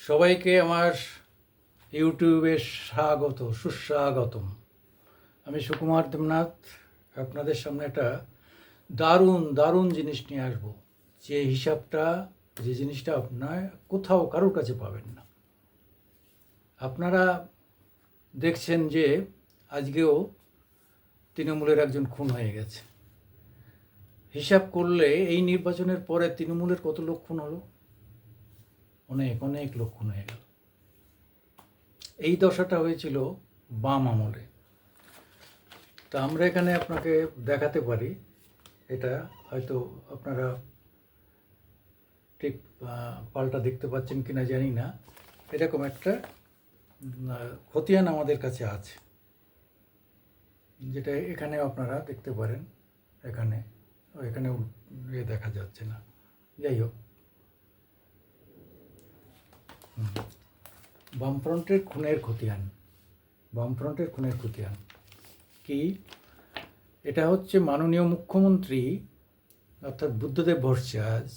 সবাইকে আমার ইউটিউবে সুস্বাগতম। আমি সুকুমার দেবনাথ আপনাদের সামনে একটা দারুণ জিনিস নিয়ে আসবো, যে জিনিসটা আপনার কোথাও কারোর কাছে পাবেন না। আপনারা দেখছেন যে আজকেও তৃণমূলের একজন খুন হয়ে গেছে। হিসাব করলে এই নির্বাচনের পরে তৃণমূলের কত লোক খুন হলো? অনেক লোক খুন হয়ে গেল। এই দশাটা হয়েছিল বাম আমলে। তা আমরা এখানে আপনাকে দেখাতে পারি, এটা হয়তো আপনারা ঠিক পাল্টা দেখতে পাচ্ছেন কিনা জানি না। এরকম একটা খতিয়ান আমাদের কাছে আছে, যেটা এখানে আপনারা দেখতে পারেন। এখানে দেখা যাচ্ছে না, যাই হোক। বামফ্রন্টের খুনের খতিয়ান কি? এটা হচ্ছে মাননীয় মুখ্যমন্ত্রী অর্থাৎ বুদ্ধদেব ভট্টাচার্য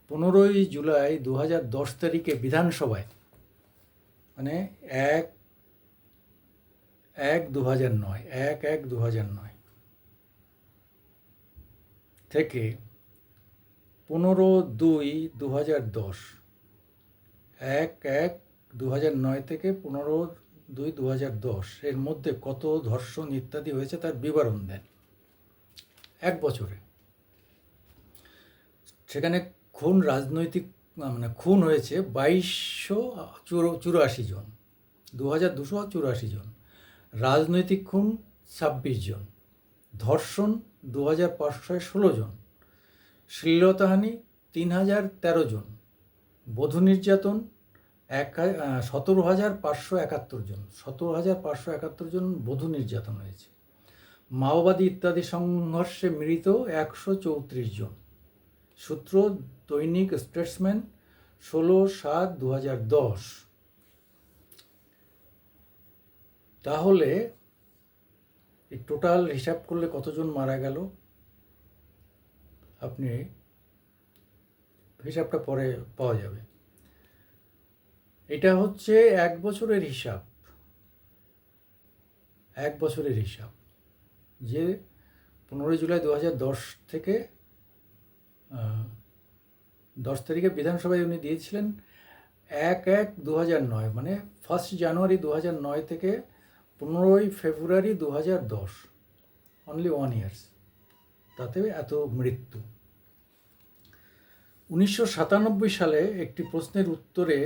15ই জুলাই 2010 তারিখে বিধানসভায়, মানে 1/1/2009 থেকে 15/2/2010, 1/1/2009 থেকে 15/2/2010 এর মধ্যে কত ধর্ষণ ইত্যাদি হয়েছে তার বিবরণ দেন এক বছরে। সেখানে খুন হয়েছে 2284 জন, 2284 জন। রাজনৈতিক খুন 26 জন, ধর্ষণ 2516 জন, শ্লীলতাহানি 3013 জন, বধূ নির্যাতন 17,571 জন। 17,571 জন বধূ নির্যাতন হয়েছে। মাওবাদী ইত্যাদি সংঘর্ষে মৃত 134 জন। সূত্র দৈনিক স্টেটসম্যান 16/7/2010। তাহলে এই টোটাল হিসাব করলে কতজন মারা গেল? আপনি হিসাবটা পরে পাওয়া যাবে। এটা হচ্ছে এক বছরের হিসাব, যে 15 জুলাই 2010 থেকে 10 তারিখে বিধানসভায় উনি দিয়েছিলেন। 1/1/2009 মানে 1 জানুয়ারি 2009 থেকে 15 ফেব্রুয়ারি 2010, অনলি 1 ইয়ার্স, তাতে এত মৃত্যু। 1997 সালে একটি প্রশ্নের উত্তরে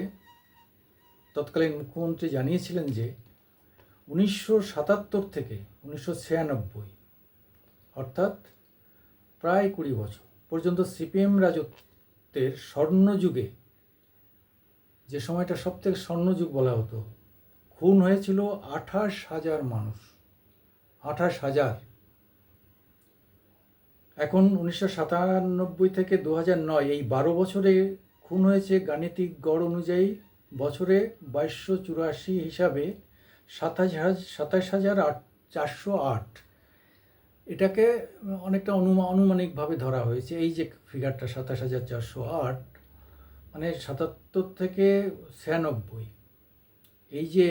তৎকালীন মুখ্যমন্ত্রী জানিয়েছিলেন যে 1977 থেকে 1996, অর্থাৎ প্রায় 20 বছর পর্যন্ত সিপিএম রাজত্বের স্বর্ণযুগে, যে সময়টা সবথেকে স্বর্ণযুগ বলা হতো, খুন হয়েছিল 28,000 মানুষ। 28,000। এখন 1997 থেকে 2009 এই 12 বছরে খুন হয়েছে গাণিতিক গড় অনুযায়ী বছরে 2284 হিসাবে 27,408। এটাকে অনেকটা আনুমানিকভাবে ধরা হয়েছে। এই যে ফিগারটা 27,408, মানে 77 থেকে 96, এই যে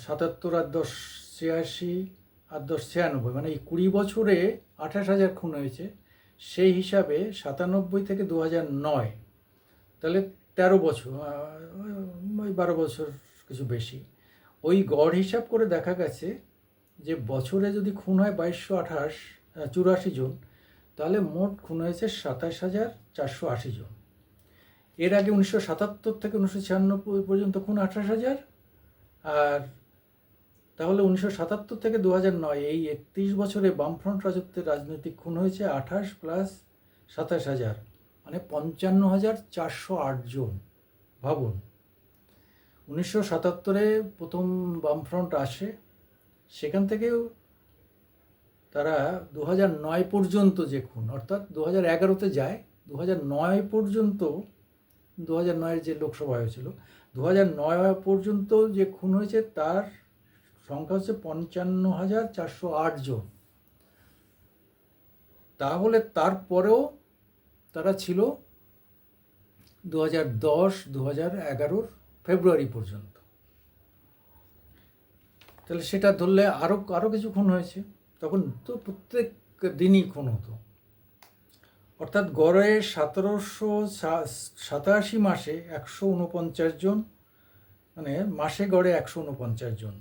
77 আর 10 86 আর 10 96, মানে এই 20 বছরে 28,000 খুন হয়েছে। সেই হিসাবে 97 থেকে 2009, তাহলে 13 বছর, ওই 12 বছর কিছু বেশি। ওই গড় হিসাব করে দেখা গেছে যে বছরে যদি খুন হয় 2284 জন, তাহলে মোট খুন হয়েছে 27,480 জন। এর আগে 1977 থেকে 1996 পর্যন্ত খুন 28,000, আর তাহলে 1977 থেকে 2009 এই 31 বছরে বামফ্রন্ট রাজত্বের রাজনৈতিক খুন হয়েছে 28 প্লাস 27,000, মানে 55,408 জন। ভাবুন, 1977-এ প্রথম বামফ্রন্ট আসে, সেখান থেকেও তারা 2009 পর্যন্ত যে খুন, অর্থাৎ 2011-তে যায়, 2009 পর্যন্ত, 2009-এর যে লোকসভা হয়েছিল, 2009 পর্যন্ত যে খুন হয়েছে তার সংখ্যা হচ্ছে 55,408 জন। তাহলে তারপরেও তারা ছিল 2010 2011 ফেব্রুয়ারি পর্যন্ত। তাহলে সেটা ধরলে আরও আরও কিছু খুন হয়েছে। তখন তো প্রত্যেক দিনই খুন হতো, অর্থাৎ গড়ে 1787 মাসে 149 জন, মানে মাসে গড়ে 149 জন,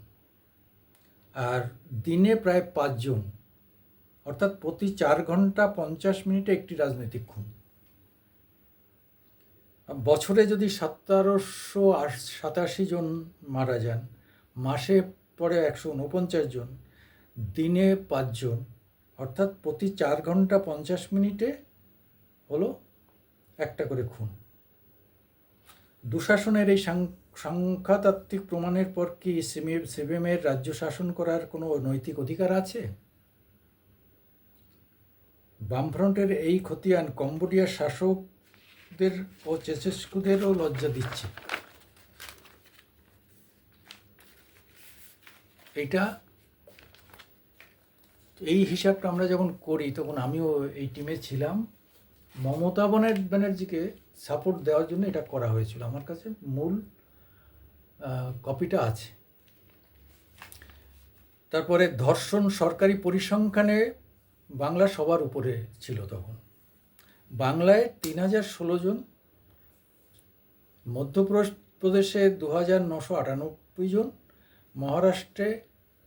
আর দিনে প্রায় 5 জন, অর্থাৎ প্রতি 4 ঘন্টা 50 মিনিটে একটি রাজনৈতিক খুন। বছরে যদি 1787 জন মারা যান, মাসে পরে 149 জন, দিনে 5 জন, অর্থাৎ প্রতি 4 ঘন্টা 50 মিনিটে হলো একটা করে খুন। দুঃশাসনের এই সংখ্যাতাত্ত্বিক প্রমাণের পর কি সিপিএমের রাজ্য শাসন করার কোনো নৈতিক অধিকার আছে? বামফ্রন্টের এই খতিয়ান কম্বোডিয়ার শাসকদের ও চেচেস্কুদেরও লজ্জা দিচ্ছে। এই হিসাবটা আমরা যখন করি তখন আমিও এই টিমে ছিলাম। মমতা ব্যানার্জিকে সাপোর্ট দেওয়ার জন্য এটা করা হয়েছিল। আমার কাছে মূল কপিটা আছে। তারপরে ধর্ষণ সরকারি পরিসংখ্যানে বাংলা সবার উপরে ছিল তখন। বাংলায় 3016 জন, মধ্যপ্রদেশে 2998 জন, মহারাষ্ট্রে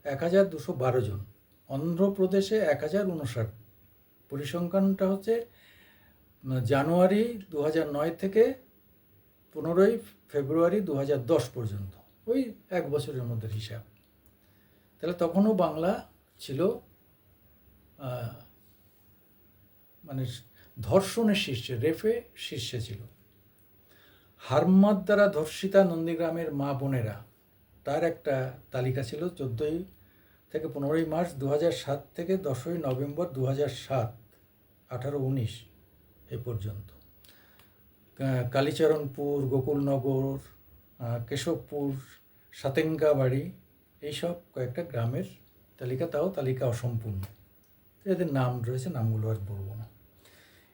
1212 জন, অন্ধ্রপ্রদেশে 1059। পরিসংখ্যানটা হচ্ছে জানুয়ারি 2009 থেকে 15 ফেব্রুয়ারি 2010 পর্যন্ত, ওই 1 বছরের মধ্যে হিসাব। তাহলে তখনও বাংলা ছিল মানে ধর্ষণের শীর্ষে, রেফে শীর্ষে ছিল। হারমাদ দ্বারা ধর্ষিতা নন্দীগ্রামের মা বোনেরা, তার একটা তালিকা ছিল 14 থেকে 15 মার্চ 2007 থেকে 10 নভেম্বর 2007, 18-19 এ পর্যন্ত। কালীচরণপুর, গোকুলনগর, কেশবপুর, সাতেঙ্গাবাড়ি, এইসব কয়েকটা গ্রামের তালিকা, তাও তালিকা অসম্পূর্ণ, এদের নাম রয়েছে, নামগুলো আর বলবো না।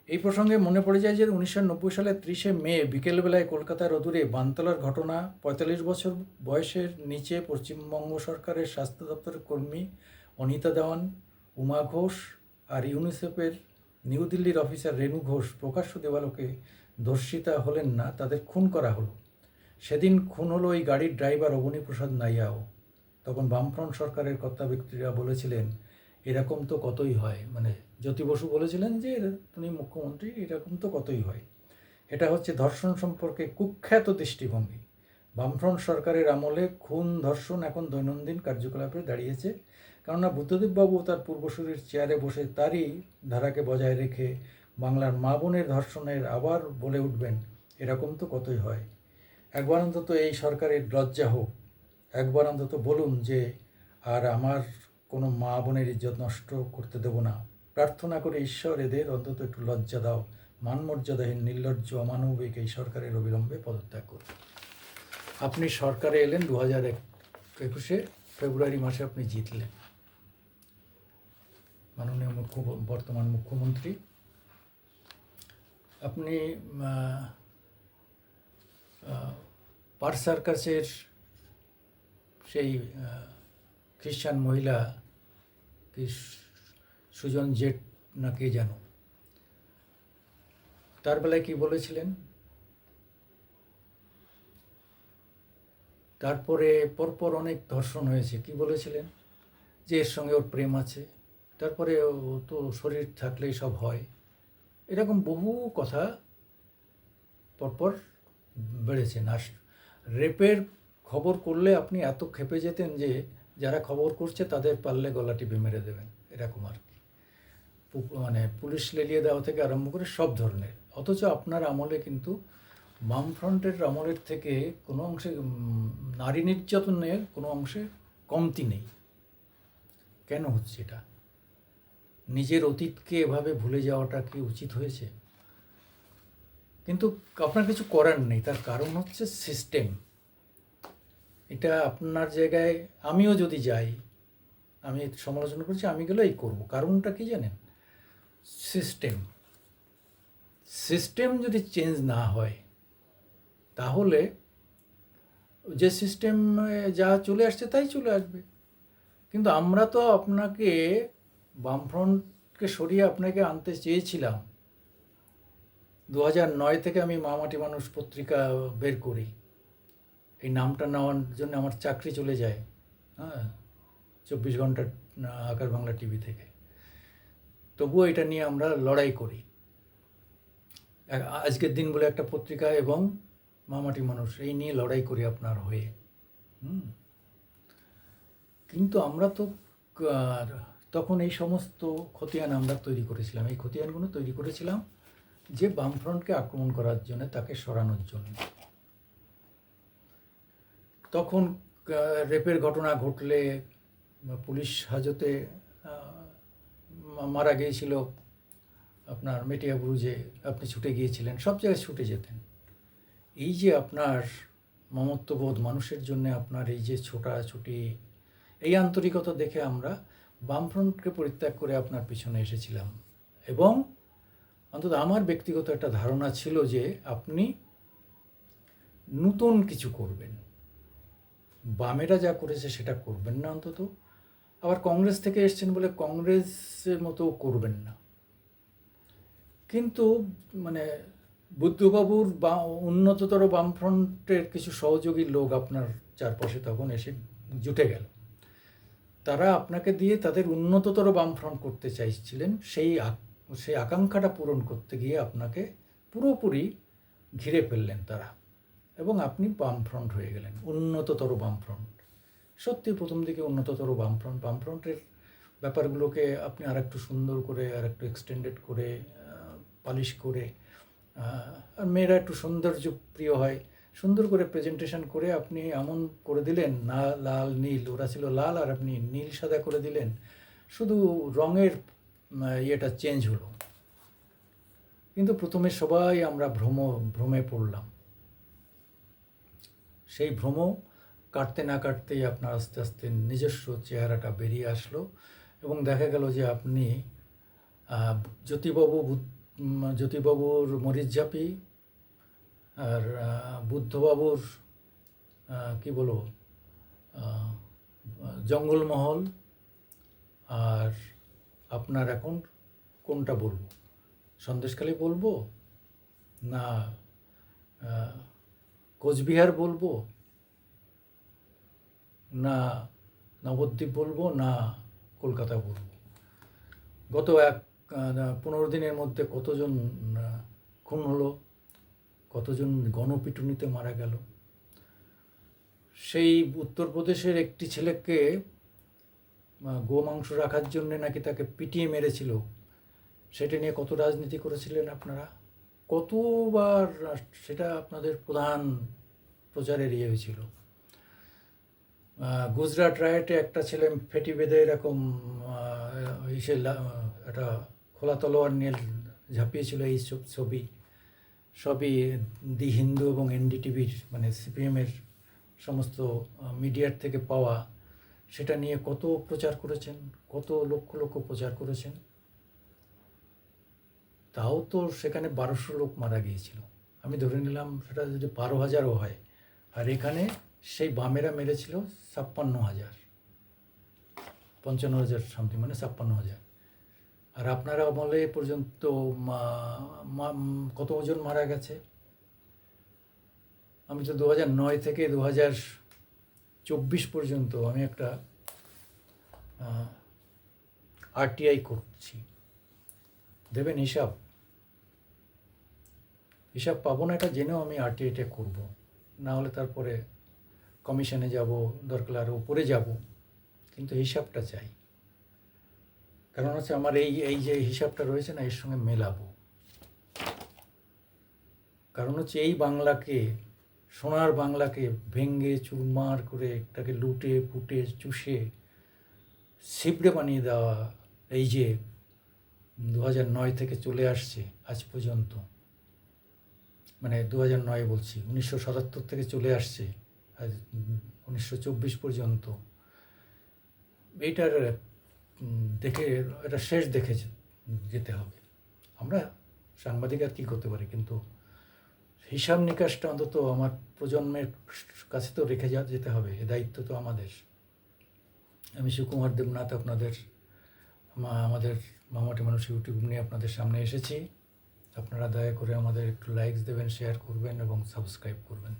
এই প্রসঙ্গে মনে পড়ে যায় যে 1990 সালের 30 মে বিকেলবেলায় কলকাতার অদূরে বানতলার ঘটনা। 45 বছর বয়সের নিচে পশ্চিমবঙ্গ সরকারের স্বাস্থ্য দপ্তরের কর্মী অনিতা দেওয়ান, উমা ঘোষ আর ইউনিসেফের নিউ দিল্লির অফিসার রেণু ঘোষ প্রকাশ্য দেওয়ালোকে ধর্ষিতা হলেন না, তাদের খুন করা হলো। সেদিন খুন হলো ওই গাড়ির ড্রাইভার অবনীপ্রসাদ নাইয়াও। তখন বামফ্রন্ট সরকারের কর্তা ব্যক্তিরা বলেছিলেন, এরকম তো কতই হয়, মানে জ্যোতি বসু বলেছিলেন যে তিনি মুখ্যমন্ত্রী, এরকম তো কতই হয়। এটা হচ্ছে ধর্ষণ সম্পর্কে কুখ্যাত দৃষ্টিভঙ্গি। বামফ্রন্ট সরকারের আমলে খুন ধর্ষণ এখন দৈনন্দিন কার্যকলাপে দাঁড়িয়েছে। কেননা বুদ্ধদেববাবু তার পূর্বসূরির চেয়ারে বসে তারই ধারাকে বজায় রেখে বাংলার মা বোনের ধর্ষণের আবার বলে উঠবেন, এরকম তো কতই হয়। একবার অন্তত এই সরকারের লজ্জা হোক, একবার অন্তত বলুন যে আর আমার কোনো মা বোনের ইজ্জত নষ্ট করতে দেব না। প্রার্থনা করে ঈশ্বর এদের অন্তত একটু লজ্জা দাও। মানমর্যাদাহীন, নির্লজ্জ, অমানবিক এই সরকারের অবিলম্বে পদত্যাগ করুন। আপনি সরকারে এলেন 2021 ফেব্রুয়ারি মাসে, আপনি জিতলেন, মাননীয় বর্তমান মুখ্যমন্ত্রী। আপনি পার্ক সার্কাসের সেই খ্রিস্টান মহিলা কি সুজন জেট না কে জানো, তার বেলায় কি বলেছিলেন? তারপরে পরপর অনেক ধর্ষণ হয়েছে, কি বলেছিলেন? যে এর সঙ্গে ওর প্রেম আছে, তারপরে ও তো শরীর থাকলেই সব হয়, এরকম বহু কথা পরপর বেড়েছেন। আর রেপের খবর করলে আপনি এত ক্ষেপে যেতেন যে যারা খবর করছে তাদের পারলে গলা টিপে মেরে দেবেন, এরকম আর কি। মানে পুলিশ লেলিয়ে দেওয়া থেকে আরম্ভ করে সব ধরনের। অথচ আপনার আমলে কিন্তু বামফ্রন্টের আমলের থেকে কোনো অংশে নারী নির্যাতনের কোনো অংশে কমতি নেই। কেন হচ্ছে এটা? নিজের অতীতকে এভাবে ভুলে যাওয়াটা কি উচিত হয়েছে? কিন্তু আপনার কিছু করার নেই, তার কারণ হচ্ছে সিস্টেম। এটা আপনার জায়গায় আমিও যদি যাই, আমি সমালোচনা করছি, আমি গেলে এই করবো। কারণটা কি জানেন? সিস্টেম যদি চেঞ্জ না হয়, তাহলে যে সিস্টেম যা চলে আসছে তাই চলে আসবে। কিন্তু আমরা তো আপনাকে বামফ্রন্টকে সরিয়ে আপনাকে আনতে চেয়েছিলাম। 2009 থেকে আমি মামাটি মানুষ পত্রিকা বের করি। এই নামটা নেওয়ার জন্য আমার চাকরি চলে যায়, হ্যাঁ, 24 ঘন্টা আকার বাংলা টিভি থেকে। তবুও এটা নিয়ে আমরা লড়াই করি। আজকের দিন বলে একটা পত্রিকা এবং মামাটি মানুষ, এই নিয়ে লড়াই করি আপনার হয়ে। কিন্তু আমরা তো তখন এই সমস্ত খতিয়ান আমরা তৈরি করেছিলাম। এই খতিয়ানগুলো তৈরি করেছিলাম যে বামফ্রন্টকে আক্রমণ করার জন্য, তাকে সরানোর জন্য। তখন রেপের ঘটনা ঘটলে পুলিশ হাজতে মারা গিয়েছিল আপনার মেটিয়াবুরুজে, আপনি ছুটে গিয়েছিলেন, সব জায়গায় ছুটে যেতেন। এই যে আপনার মমত্ববোধ, মানুষের জন্য আপনার এই যে ছোটাছুটি, এই আন্তরিকতা দেখে আমরা বামফ্রন্টকে পরিত্যাগ করে আপনার পিছনে এসেছিলাম। এবং অন্তত আমার ব্যক্তিগত একটা ধারণা ছিল যে আপনি নতুন কিছু করবেন, বামেরা যা করেছে সেটা করবেন না অন্তত। আবার কংগ্রেস থেকে এসছেন বলে কংগ্রেসের মতো করবেন না। কিন্তু মানে বুদ্ধবাবুর বা উন্নততর বামফ্রন্টের কিছু সহযোগী লোক আপনার চারপাশে তখন এসে জুটে গেল। তারা আপনাকে দিয়ে তাদের উন্নততর বামফ্রন্ট করতে চাইছিলেন। সেই আকাঙ্ক্ষাটা পূরণ করতে গিয়ে আপনাকে পুরোপুরি ঘিরে ফেললেন তারা, এবং আপনি বামফ্রন্ট হয়ে গেলেন, উন্নততর বামফ্রন্ট। সত্যি প্রথম দিকে উন্নততর বামফ্রন্টের ব্যাপারগুলোকে আপনি আর একটু সুন্দর করে, আর একটু এক্সটেন্ডেড করে, পালিশ করে, আর মেয়েরা একটু সৌন্দর্য প্রিয় হয়, সুন্দর করে প্রেজেন্টেশন করে আপনি এমন করে দিলেন, না লাল নীল, ওরা ছিল লাল আর আপনি নীল সাদা করে দিলেন, শুধু রঙের ইয়েটা চেঞ্জ হলো। কিন্তু প্রথমে সবাই আমরা ভ্রমে পড়লাম। সেই ভ্রম কাটতে না কাটতেই আপনার আস্তে আস্তে নিজস্ব চেহারাটা বেরিয়ে আসলো, এবং দেখা গেল যে আপনি জ্যোতিবাবুর মরিচঝাপি আর বুদ্ধবাবুর কি বলবো জঙ্গলমহল, আর আপনার এখন কোনটা বলবো, সন্দেশখালি বলবো না কোচবিহার বলবো না নবদ্বীপ বলবো না কলকাতা বলবো। গত 15 দিনের মধ্যে কতজন খুন হলো, কতজন গণপিটুনিতে মারা গেল। সেই উত্তরপ্রদেশের একটি ছেলেকে গোমাংস রাখার জন্য নাকি তাকে পিটিয়ে মেরেছিল, সেটা নিয়ে কত রাজনীতি করেছিলেন আপনারা, কতবার সেটা আপনাদের প্রধান প্রচারের ইয়ে হয়েছিল। গুজরাট রায়েটে একটা ছেলে ফেটি বেঁধে এরকম একটা খোলা তলোয়ার নিয়ে ঝাঁপিয়েছিল। এই সব ছবি সবই দি হিন্দু এবং এনডিটিভির মানে সিপিএমের সমস্ত মিডিয়ার থেকে পাওয়া। সেটা নিয়ে কত প্রচার করেছেন, কত লক্ষ লক্ষ প্রচার করেছেন। তাও তো সেখানে 1200 লোক মারা গিয়েছিল। আমি ধরে নিলাম সেটা যদি 12,000ও হয়, আর এখানে সেই বামেরা মেরেছিল 56,000, 55,000 সামথিং, মানে 56,000। আর আপনারা আমলে পর্যন্ত কতজন মারা গেছে? আমি তো 2009 থেকে 2024 পর্যন্ত আমি একটা আরটিআই করছি। দেবেন হিসাব পাবো না এটা জেনেও আমি আরটিআইটা করব, না হলে তারপরে কমিশনে যাব, দরকার আরও উপরে যাব, কিন্তু হিসাবটা চাই। কারণ হচ্ছে আমার এই যে হিসাবটা রয়েছে না, এর সঙ্গে মেলাবো। কারণ হচ্ছে এই বাংলাকে, সোনার বাংলাকে ভেঙে চুরমার করে এটাকে লুটে পুটে চুষে ছিপড়ে বানিয়ে দেওয়া, এই যে 2009 থেকে চলে আসছে আজ পর্যন্ত, মানে 2009 বলছি, 1977 থেকে চলে আসছে আজ 1924 পর্যন্ত, এইটার দেখে এটা শেষ দেখে যেতে হবে। আমরা সাংবাদিক আর কী করতে পারি, কিন্তু হিসাব নিকাশটা অন্তত আমার প্রজন্মের কাছে তো রেখে যেতে হবে, এ দায়িত্ব তো আমাদের। আমি সুকুমার দেবনাথ আপনাদের আমাদের মামাটি মানুষ ইউটিউব নিয়ে আপনাদের সামনে এসেছি। আপনারা দয়া করে আমাদের একটু লাইকস দেবেন, শেয়ার করবেন এবং সাবস্ক্রাইব করবেন।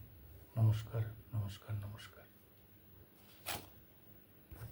নমস্কার, নমস্কার, নমস্কার।